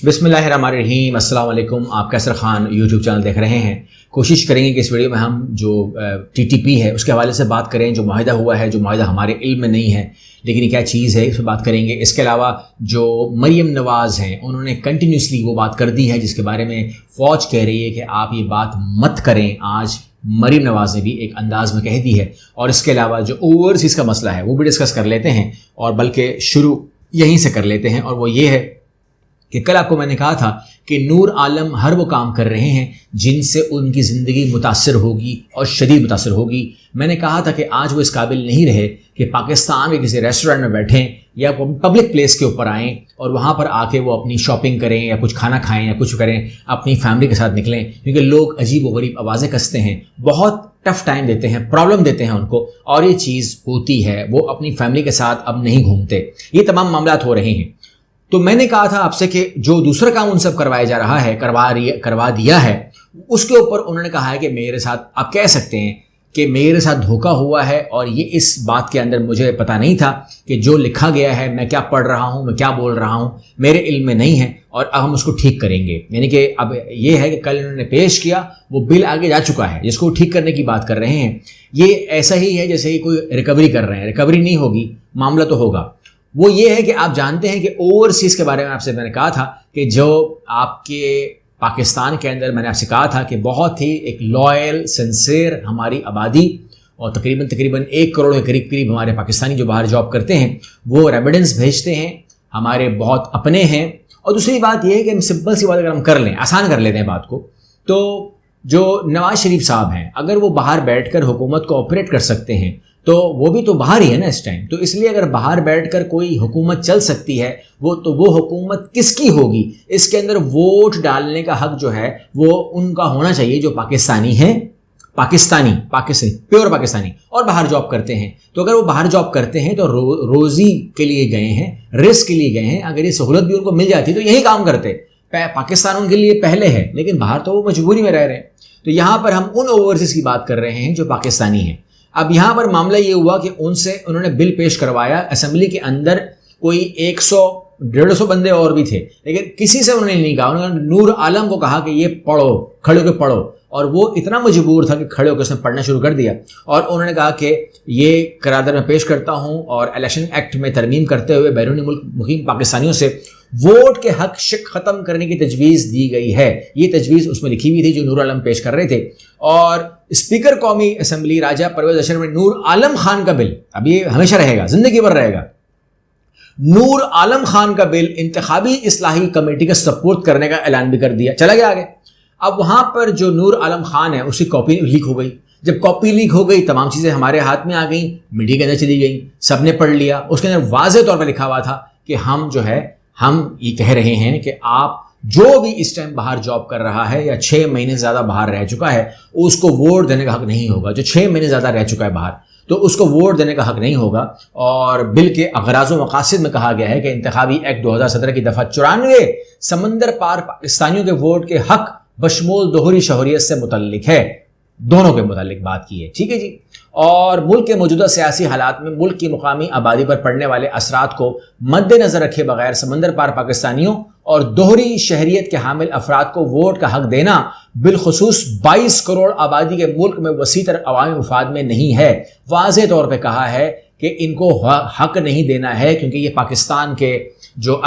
بسم اللہ الرحمن الرحیم۔ السلام علیکم۔ آپ کیسر خان یوٹیوب چینل دیکھ رہے ہیں۔ کوشش کریں گے کہ اس ویڈیو میں ہم جو TTP ہے اس کے حوالے سے بات کریں، جو معاہدہ ہوا ہے، جو معاہدہ ہمارے علم میں نہیں ہے لیکن یہ کیا چیز ہے اس پہ بات کریں گے۔ اس کے علاوہ جو مریم نواز ہیں انہوں نے کنٹینیوسلی وہ بات کر دی ہے جس کے بارے میں فوج کہہ رہی ہے کہ آپ یہ بات مت کریں، آج مریم نواز نے بھی ایک انداز میں کہہ دی ہے۔ اور اس کے علاوہ جو اوورسیز کا مسئلہ ہے وہ بھی ڈسکس کر لیتے ہیں، اور بلکہ شروع یہیں سے کر لیتے ہیں، اور وہ یہ ہے کہ کل آپ کو میں نے کہا تھا کہ نور عالم ہر وہ کام کر رہے ہیں جن سے ان کی زندگی متاثر ہوگی اور شدید متاثر ہوگی۔ میں نے کہا تھا کہ آج وہ اس قابل نہیں رہے کہ پاکستان کے کسی ریسٹورینٹ میں بیٹھیں یا پبلک پلیس کے اوپر آئیں اور وہاں پر آ کے وہ اپنی شاپنگ کریں یا کچھ کھانا کھائیں یا کچھ کریں، اپنی فیملی کے ساتھ نکلیں، کیونکہ لوگ عجیب و غریب آوازیں کستے ہیں، بہت ٹف ٹائم دیتے ہیں، پرابلم دیتے ہیں ان کو، اور یہ چیز ہوتی ہے، وہ اپنی فیملی کے ساتھ اب نہیں گھومتے۔ یہ تمام معاملات ہو رہے ہیں۔ تو میں نے کہا تھا آپ سے کہ جو دوسرا کام ان سب کروایا جا رہا ہے، کروا دیا ہے، اس کے اوپر انہوں نے کہا ہے کہ میرے ساتھ آپ کہہ سکتے ہیں کہ میرے ساتھ دھوکہ ہوا ہے، اور یہ اس بات کے اندر مجھے پتہ نہیں تھا کہ جو لکھا گیا ہے، میں کیا پڑھ رہا ہوں، میں کیا بول رہا ہوں، میرے علم میں نہیں ہے، اور اب ہم اس کو ٹھیک کریں گے۔ یعنی کہ اب یہ ہے کہ کل انہوں نے پیش کیا، وہ بل آگے جا چکا ہے جس کو ٹھیک کرنے کی بات کر رہے ہیں۔ یہ ایسا ہی ہے جیسے کہ کوئی ریکوری کر رہے ہیں، ریکوری نہیں ہوگی، معاملہ تو ہوگا۔ وہ یہ ہے کہ آپ جانتے ہیں کہ اوورسیز کے بارے میں آپ سے میں نے کہا تھا کہ جو آپ کے پاکستان کے اندر میں نے آپ سے کہا تھا کہ بہت ہی ایک لائل سنسیئر ہماری آبادی، اور تقریباً 1 کروڑ کے قریب ہمارے پاکستانی جو باہر جاب کرتے ہیں وہ ریمیڈنس بھیجتے ہیں، ہمارے بہت اپنے ہیں۔ اور دوسری بات یہ ہے کہ ہم سمپل سی بات اگر ہم کر لیں، آسان کر لیتے ہیں بات کو، تو جو نواز شریف صاحب ہیں اگر وہ باہر بیٹھ کر حکومت کو آپریٹ کر سکتے ہیں تو وہ بھی تو باہر ہی ہے نا اس ٹائم، تو اس لیے اگر باہر بیٹھ کر کوئی حکومت چل سکتی ہے تو وہ حکومت کس کی ہوگی؟ اس کے اندر ووٹ ڈالنے کا حق جو ہے وہ ان کا ہونا چاہیے جو پاکستانی ہیں، پاکستانی پیور پاکستانی اور باہر جاب کرتے ہیں۔ تو اگر وہ باہر جاب کرتے ہیں تو روزی کے لیے گئے ہیں، رزق کے لیے گئے ہیں، اگر یہ سہولت بھی ان کو مل جاتی تو یہی کام کرتے۔ پاکستان ان کے لیے پہلے ہے لیکن باہر تو وہ مجبوری میں رہ رہے ہیں۔ تو یہاں پر ہم ان اوورسیز کی بات کر رہے ہیں جو پاکستانی ہیں۔ اب یہاں پر معاملہ یہ ہوا کہ انہوں نے بل پیش کروایا، اسمبلی کے اندر کوئی 100-150 بندے اور بھی تھے، لیکن کسی سے انہوں نے نہیں کہا، انہوں نے نور عالم کو کہا کہ یہ پڑھو، کھڑے ہو کے پڑھو، اور وہ اتنا مجبور تھا کہ کھڑے ہو کے اس نے پڑھنا شروع کر دیا، اور انہوں نے کہا کہ یہ قرارداد میں پیش کرتا ہوں اور الیکشن ایکٹ میں ترمیم کرتے ہوئے بیرونی ملک مقیم پاکستانیوں سے ووٹ کے حق شک ختم کرنے کی تجویز دی گئی ہے۔ یہ تجویز اس میں لکھی ہوئی تھی جو نور عالم پیش کر رہے تھے، اور اسپیکر قومی اسمبلی راجہ پرویز اشرف نے نور عالم خان کا بل، اب یہ ہمیشہ رہے گا، زندگی بھر رہے گا، نور عالم خان کا بل انتخابی اصلاحی کمیٹی کا سپورٹ کرنے کا اعلان بھی کر دیا، چلا گیا آگے۔ اب وہاں پر جو نور عالم خان ہے اس کی کاپی لیک ہو گئی، جب کاپی لیک ہو گئی تمام چیزیں ہمارے ہاتھ میں آ گئیں، میڈیا کے اندر چلی گئیں، سب نے پڑھ لیا، اس کے اندر واضح طور پر لکھا ہوا تھا کہ ہم یہ کہہ رہے ہیں کہ آپ جو بھی اس ٹائم باہر جاب کر رہا ہے یا 6 مہینے زیادہ باہر رہ چکا ہے اس کو ووٹ دینے کا حق نہیں ہوگا، جو 6 مہینے زیادہ رہ چکا ہے باہر تو اس کو ووٹ دینے کا حق نہیں ہوگا۔ اور بل کے اغراض و مقاصد میں کہا گیا ہے کہ انتخابی ایکٹ 2017 کی دفعہ 94 سمندر پار پاکستانیوں کے ووٹ کے حق بشمول دوہری شہریت سے متعلق ہے، دونوں کے متعلق بات کی ہے، ٹھیک ہے جی۔ اور ملک کے موجودہ سیاسی حالات میں ملک کی مقامی آبادی پر پڑنے والے اثرات کو مد نظر رکھے بغیر سمندر پار پاکستانیوں اور دوہری شہریت کے حامل افراد کو ووٹ کا حق دینا بالخصوص 22 کروڑ آبادی کے ملک میں وسیع تر عوامی مفاد میں نہیں ہے۔ واضح طور پہ کہا ہے کہ ان کو حق نہیں دینا ہے کیونکہ یہ پاکستان کے جو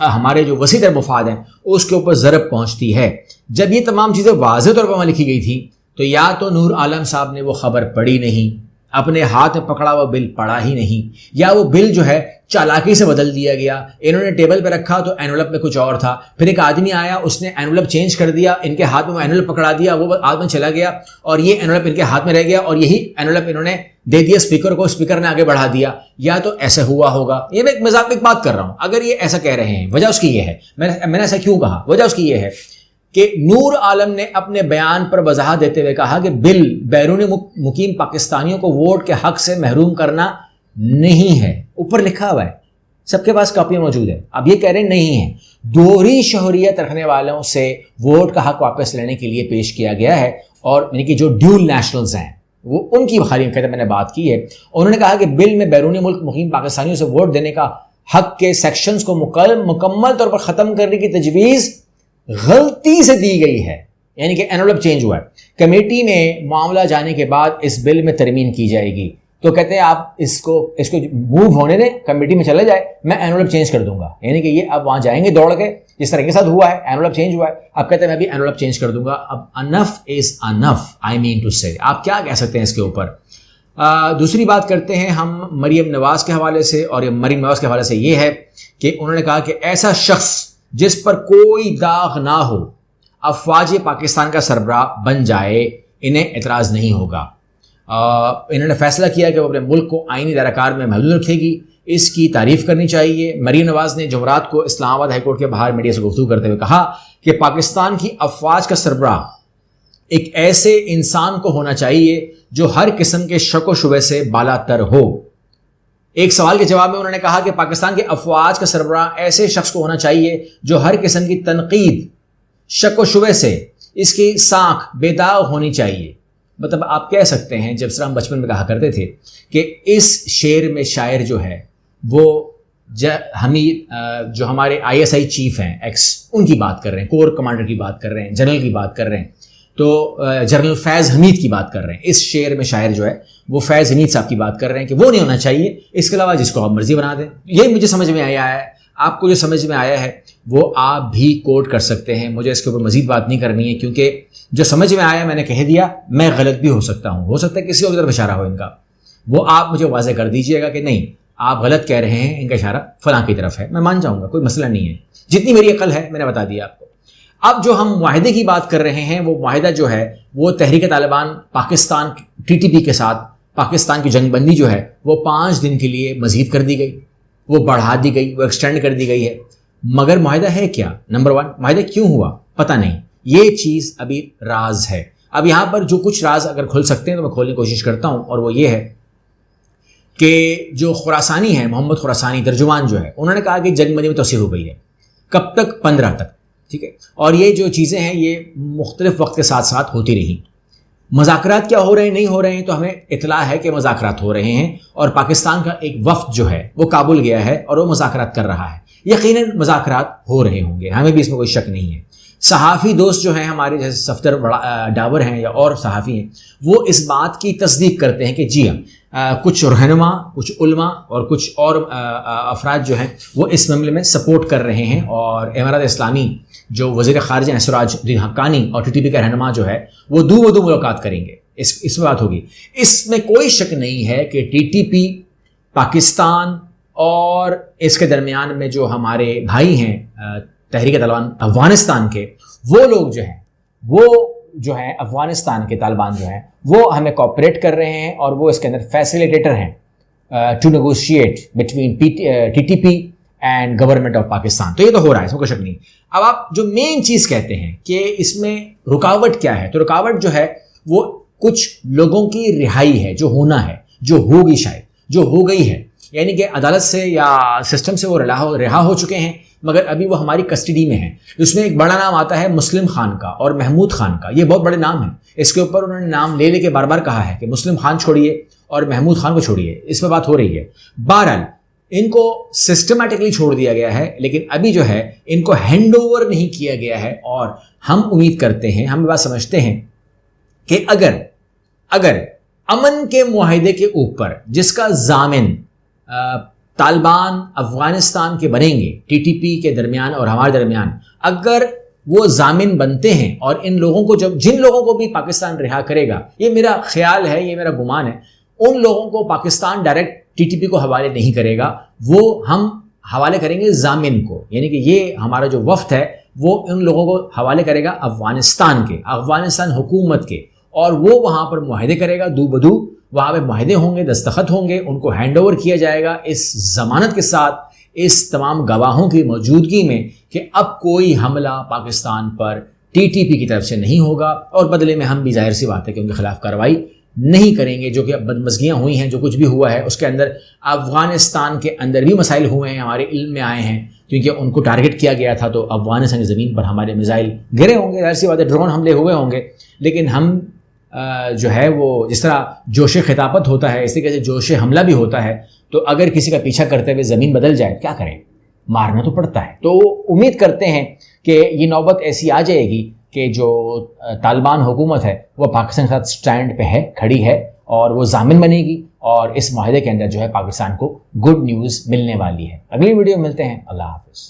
ہمارے جو وسیع تر مفاد ہیں اس کے اوپر ضرب پہنچتی ہے۔ جب یہ تمام چیزیں واضح طور پر وہاں لکھی گئی تھی تو یا تو نور عالم صاحب نے وہ خبر پڑھی نہیں، اپنے ہاتھ میں پکڑا وہ بل پڑھا ہی نہیں، یا وہ بل جو ہے چالاکی سے بدل دیا گیا، انہوں نے ٹیبل پہ رکھا تو اینولپ میں کچھ اور تھا، پھر ایک آدمی آیا اس نے اینولپ چینج کر دیا، ان کے ہاتھ میں وہ اینولپ پکڑا دیا، وہ آدمی چلا گیا اور یہ اینولپ ان کے ہاتھ میں رہ گیا، اور یہی اینولپ انہوں نے دے دیا اسپیکر کو، اسپیکر نے آگے بڑھا دیا۔ یا تو ایسا ہوا ہوگا، یہ میں ایک مذاق ایک بات کر رہا ہوں، اگر یہ ایسا کہہ رہے ہیں وجہ اس کی یہ ہے، میں نے ایسا کیوں کہا، وجہ اس کی یہ ہے کہ نور عالم نے اپنے بیان پر وضاحت دیتے ہوئے کہا کہ بل بیرونی مقیم پاکستانیوں کو ووٹ کے حق سے محروم کرنا نہیں ہے، اوپر لکھا ہوا ہے، سب کے پاس کاپیاں موجود ہے۔ اب یہ کہہ رہے نہیں ہے، دوہری شہریت رکھنے والوں سے ووٹ کا حق واپس لینے کے لیے پیش کیا گیا ہے، اور یعنی کہ جو ڈیول نیشنلز ہیں وہ ان کی بخاری میں نے بات کی ہے۔ انہوں نے کہا کہ بل میں بیرونی ملک مقیم پاکستانیوں سے ووٹ دینے کا حق کے سیکشنز کو مکمل طور پر ختم کرنے کی تجویز غلطی سے دی گئی ہے، یعنی کہ انویلپ چینج ہوا ہے، کمیٹی میں معاملہ جانے کے بعد اس بل میں ترمیم کی جائے گی، تو کہتے ہیں آپ اس کو موو ہونے دیں، کمیٹی میں چلا جائے، میں انویلپ چینج کر دوں گا، یعنی کہ یہ اب وہاں جائیں گے دوڑ کے، جس طرح کے ساتھ ہوا ہے، انویلپ چینج ہوا ہے، اب کہتے ہیں میں بھی انویلپ چینج کر دوں گا۔ اب انف از انف، آئی مین ٹو سے، آپ کیا کہہ سکتے ہیں اس کے اوپر؟ دوسری بات کرتے ہیں ہم مریم نواز کے حوالے سے، اور مریم نواز کے حوالے سے یہ ہے کہ انہوں نے کہا کہ ایسا شخص جس پر کوئی داغ نہ ہو افواج پاکستان کا سربراہ بن جائے، انہیں اعتراض نہیں ہوگا۔ انہوں نے فیصلہ کیا کہ وہ اپنے ملک کو آئینی دائرہ کار میں محدود رکھے گی، اس کی تعریف کرنی چاہیے۔ مریم نواز نے جمعرات کو اسلام آباد ہائی کورٹ کے باہر میڈیا سے گفتگو کرتے ہوئے کہا کہ پاکستان کی افواج کا سربراہ ایک ایسے انسان کو ہونا چاہیے جو ہر قسم کے شک و شبہ سے بالا تر ہو۔ ایک سوال کے جواب میں انہوں نے کہا کہ پاکستان کے افواج کا سربراہ ایسے شخص کو ہونا چاہیے جو ہر قسم کی تنقید، شک و شبہ سے اس کی ساکھ بے داغ ہونی چاہیے۔ مطلب آپ کہہ سکتے ہیں، جب سر ہم بچپن میں کہا کرتے تھے کہ اس شعر میں شاعر جو ہے وہ جو ہمارے ISI چیف ہیں ایکس، ان کی بات کر رہے ہیں، کور کمانڈر کی بات کر رہے ہیں، جنرل کی بات کر رہے ہیں، تو جنرل فیض حمید کی بات کر رہے ہیں۔ اس شعر میں شاعر جو ہے وہ فیض حمید صاحب کی بات کر رہے ہیں کہ وہ نہیں ہونا چاہیے، اس کے علاوہ جس کو آپ مرضی بنا دیں۔ یہ مجھے سمجھ میں آیا ہے، آپ کو جو سمجھ میں آیا ہے وہ آپ بھی کوٹ کر سکتے ہیں، مجھے اس کے اوپر مزید بات نہیں کرنی ہے، کیونکہ جو سمجھ میں آیا میں نے کہہ دیا، میں غلط بھی ہو سکتا ہوں، ہو سکتا ہے کسی اور طرف اشارہ ہو ان کا، وہ آپ مجھے واضح کر دیجئے گا کہ نہیں آپ غلط کہہ رہے ہیں، ان کا اشارہ فلاں کی طرف ہے، میں مان جاؤں گا، کوئی مسئلہ نہیں ہے، جتنی میری عقل ہے میں نے بتا دیا آپ کو۔ اب جو ہم معاہدے کی بات کر رہے ہیں، وہ معاہدہ جو ہے وہ تحریک طالبان پاکستان TTP کے ساتھ پاکستان کی جنگ بندی جو ہے وہ 5 دن کے لیے مزید کر دی گئی، وہ بڑھا دی گئی، وہ ایکسٹینڈ کر دی گئی ہے، مگر معاہدہ ہے کیا؟ نمبر 1، معاہدہ کیوں ہوا پتہ نہیں، یہ چیز ابھی راز ہے۔ اب یہاں پر جو کچھ راز اگر کھل سکتے ہیں تو میں کھولنے کی کوشش کرتا ہوں، اور وہ یہ ہے کہ جو خراسانی ہے، محمد خراسانی ترجمان جو ہے، انہوں نے کہا کہ جنگ بندی میں توسیع ہو گئی ہے، کب تک؟ 15 تک، ٹھیک ہے، اور یہ جو چیزیں ہیں یہ مختلف وقت کے ساتھ ساتھ ہوتی رہیں۔ مذاکرات کیا ہو رہے ہیں، نہیں ہو رہے ہیں، تو ہمیں اطلاع ہے کہ مذاکرات ہو رہے ہیں، اور پاکستان کا ایک وفد جو ہے وہ کابل گیا ہے اور وہ مذاکرات کر رہا ہے، یقیناً مذاکرات ہو رہے ہوں گے، ہمیں بھی اس میں کوئی شک نہیں ہے۔ صحافی دوست جو ہیں ہمارے، جیسے صفدر ڈاور ہیں یا اور صحافی ہیں، وہ اس بات کی تصدیق کرتے ہیں کہ جی ہاں، کچھ رہنما، کچھ علماء اور کچھ اور افراد جو ہیں وہ اس معاملے میں سپورٹ کر رہے ہیں، اور امارات اسلامی جو وزیر خارجہ ہیں سراج الدین حقانی اور TTP کا رہنما جو ہے وہ دو ملاقات کریں گے، اس میں بات ہوگی۔ اس میں کوئی شک نہیں ہے کہ TTP پاکستان اور اس کے درمیان میں جو ہمارے بھائی ہیں تحریک طالبان افغانستان کے، وہ لوگ جو ہیں افغانستان کے طالبان جو ہیں وہ ہمیں کوآپریٹ کر رہے ہیں، اور وہ اس کے اندر فیسیلیٹیٹر ہیں to negotiate between TTP and government of Pakistan. تو یہ تو ہو رہا ہے، اس میں کوئی شک نہیں۔ اب آپ جو مین چیز کہتے ہیں کہ اس میں رکاوٹ کیا ہے، تو رکاوٹ جو ہے وہ کچھ لوگوں کی رہائی ہے، جو ہونا ہے، جو ہوگی، شاید جو ہو گئی ہے، یعنی کہ عدالت سے یا سسٹم سے وہ رہا ہو چکے ہیں، مگر ابھی وہ ہماری کسٹڈی میں ہیں۔ اس میں ایک بڑا نام آتا ہے مسلم خان کا اور محمود خان کا، یہ بہت بڑے نام ہیں، اس کے اوپر انہوں نے نام لے کے بار بار کہا ہے کہ مسلم خان چھوڑیے اور محمود خان کو چھوڑیے، اس میں بات ہو رہی ہے۔ بہرحال ان کو سسٹمیٹکلی چھوڑ دیا گیا ہے، لیکن ابھی جو ہے ان کو ہینڈ اوور نہیں کیا گیا ہے، اور ہم امید کرتے ہیں، ہم بات سمجھتے ہیں کہ اگر امن کے معاہدے کے اوپر جس کا ضامن طالبان افغانستان کے بنیں گے، TTP کے درمیان اور ہمارے درمیان، اگر وہ ضامن بنتے ہیں، اور ان لوگوں کو جن لوگوں کو بھی پاکستان رہا کرے گا، یہ میرا خیال ہے، یہ میرا گمان ہے، ان لوگوں کو پاکستان ڈائریکٹ TTP کو حوالے نہیں کرے گا، وہ ہم حوالے کریں گے ضامن کو، یعنی کہ یہ ہمارا جو وفد ہے وہ ان لوگوں کو حوالے کرے گا افغانستان حکومت کے، اور وہ وہاں پر معاہدے کرے گا، دو بدو وہاں پہ معاہدے ہوں گے، دستخط ہوں گے، ان کو ہینڈ اوور کیا جائے گا اس ضمانت کے ساتھ، اس تمام گواہوں کی موجودگی میں، کہ اب کوئی حملہ پاکستان پر TTP کی طرف سے نہیں ہوگا، اور بدلے میں ہم بھی ظاہر سی بات ہے کہ ان کے خلاف کارروائی نہیں کریں گے۔ جو کہ بدمزگیاں ہوئی ہیں، جو کچھ بھی ہوا ہے، اس کے اندر افغانستان کے اندر بھی مسائل ہوئے ہیں، ہمارے علم میں آئے ہیں، کیونکہ ان کو ٹارگٹ کیا گیا تھا، تو افغانستان کی زمین پر ہمارے میزائل گرے ہوں گے، ظاہر سی بات ہے، ڈرون حملے ہوئے ہوں گے، لیکن ہم جو ہے وہ جس طرح جوش خطابت ہوتا ہے، اسی طریقے سے جوش حملہ بھی ہوتا ہے، تو اگر کسی کا پیچھا کرتے ہوئے زمین بدل جائے کیا کریں؟ مارنا تو پڑتا ہے. تو امید کرتے ہیں کہ یہ نوبت ایسی آ جائے گی کہ جو طالبان حکومت ہے وہ پاکستان کے ساتھ سٹینڈ پہ ہے، کھڑی ہے، اور وہ ضامن بنے گی، اور اس معاہدے کے اندر جو ہے پاکستان کو گڈ نیوز ملنے والی ہے. اگلی ویڈیو میں ملتے ہیں. اللہ حافظ.